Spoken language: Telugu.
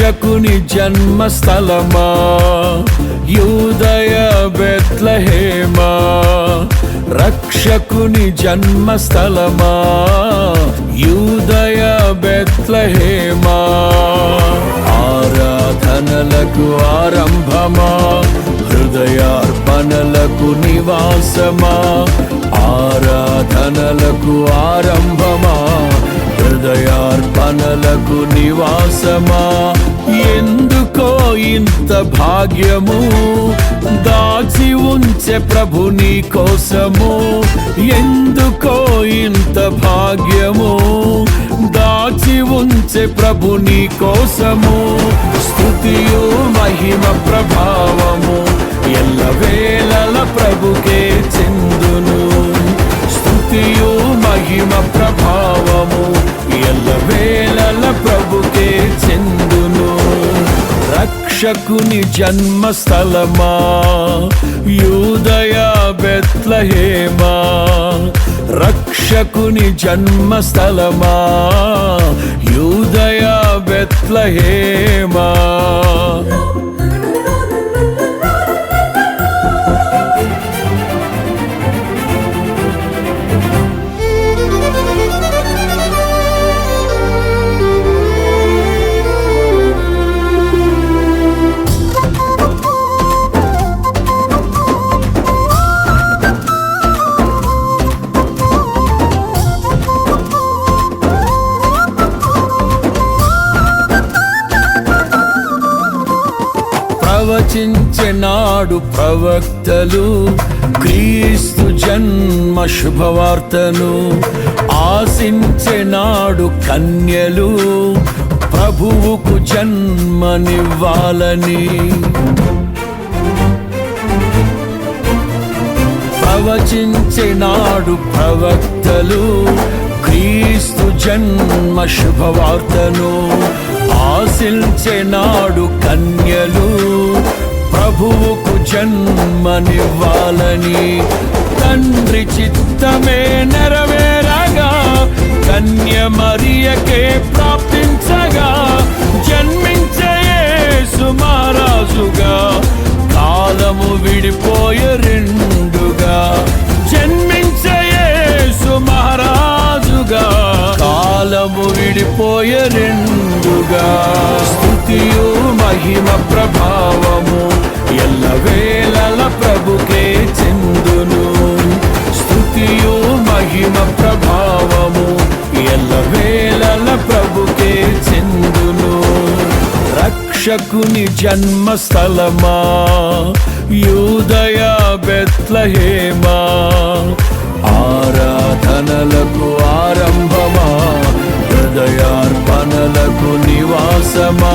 రక్షకుని జన్మస్థలమా యూదయ బెత్లెహేమా, రక్షకుని జన్మస్థలమా యూదయ బెత్లెహేమా. ఆరాధనలకు ఆరంభమా, హృదయార్పణలకు నివాసమా, ఆరాధనలకు ఆరంభమా, హృదయార్పణలకు నివాసమా. ఎందుకో ఇంత భాగ్యము దాచి ఉంచే ప్రభు నీ కోసము, ఎందుకో ఇంత భాగ్యము దాచి ఉంచే ప్రభు నీ కోసము. స్తుతియు మహిమ ప్రభావము ఎల్లవేళల ప్రభుకే చెందును, స్తుతియు మహిమ ప్రభావము ఎల్లవేళల ప్రభుకే చెందును. రక్షకుని జన్మస్థలమా యూదయ బెత్లెహేమా, రక్షకుని జన్మస్థలమా యూదయ బెత్లెహేమా. ప్రవచించెనాడు ప్రవక్తలు క్రీస్తు జన్మ శుభవార్తను, ఆశించెనాడు కన్యలు ప్రభువుకు జన్మనివ్వాలని. ప్రవచించెనాడు ప్రవక్తలు క్రీస్తు జన్మ శుభవార్తను, ఆశించెనాడు కన్యలు ప్రభువుకు జన్మనివ్వాలని. తండ్రి చిత్తమే నెరవేరగా కన్య మరియకే ప్రాప్తించగా, జన్మించే యేసు మహారాజుగా కాలము విడిపోయే రెండుగా, జన్మించే యేసు మహారాజుగా కాలము విడిపోయే రెండుగా. స్తుతియు మహిమ ప్రభావము ఎల్లవేళల ప్రభుకే చెందును, స్తుతియు మహిమ ప్రభావము ఎల్లవేళల ప్రభుకే చెందును. రక్షకుని జన్మస్థలమా యూదయ బెత్లెహేమా, ఆరాధనలకు ఆరంభమా, హృదయార్పణలకు నివాసమా,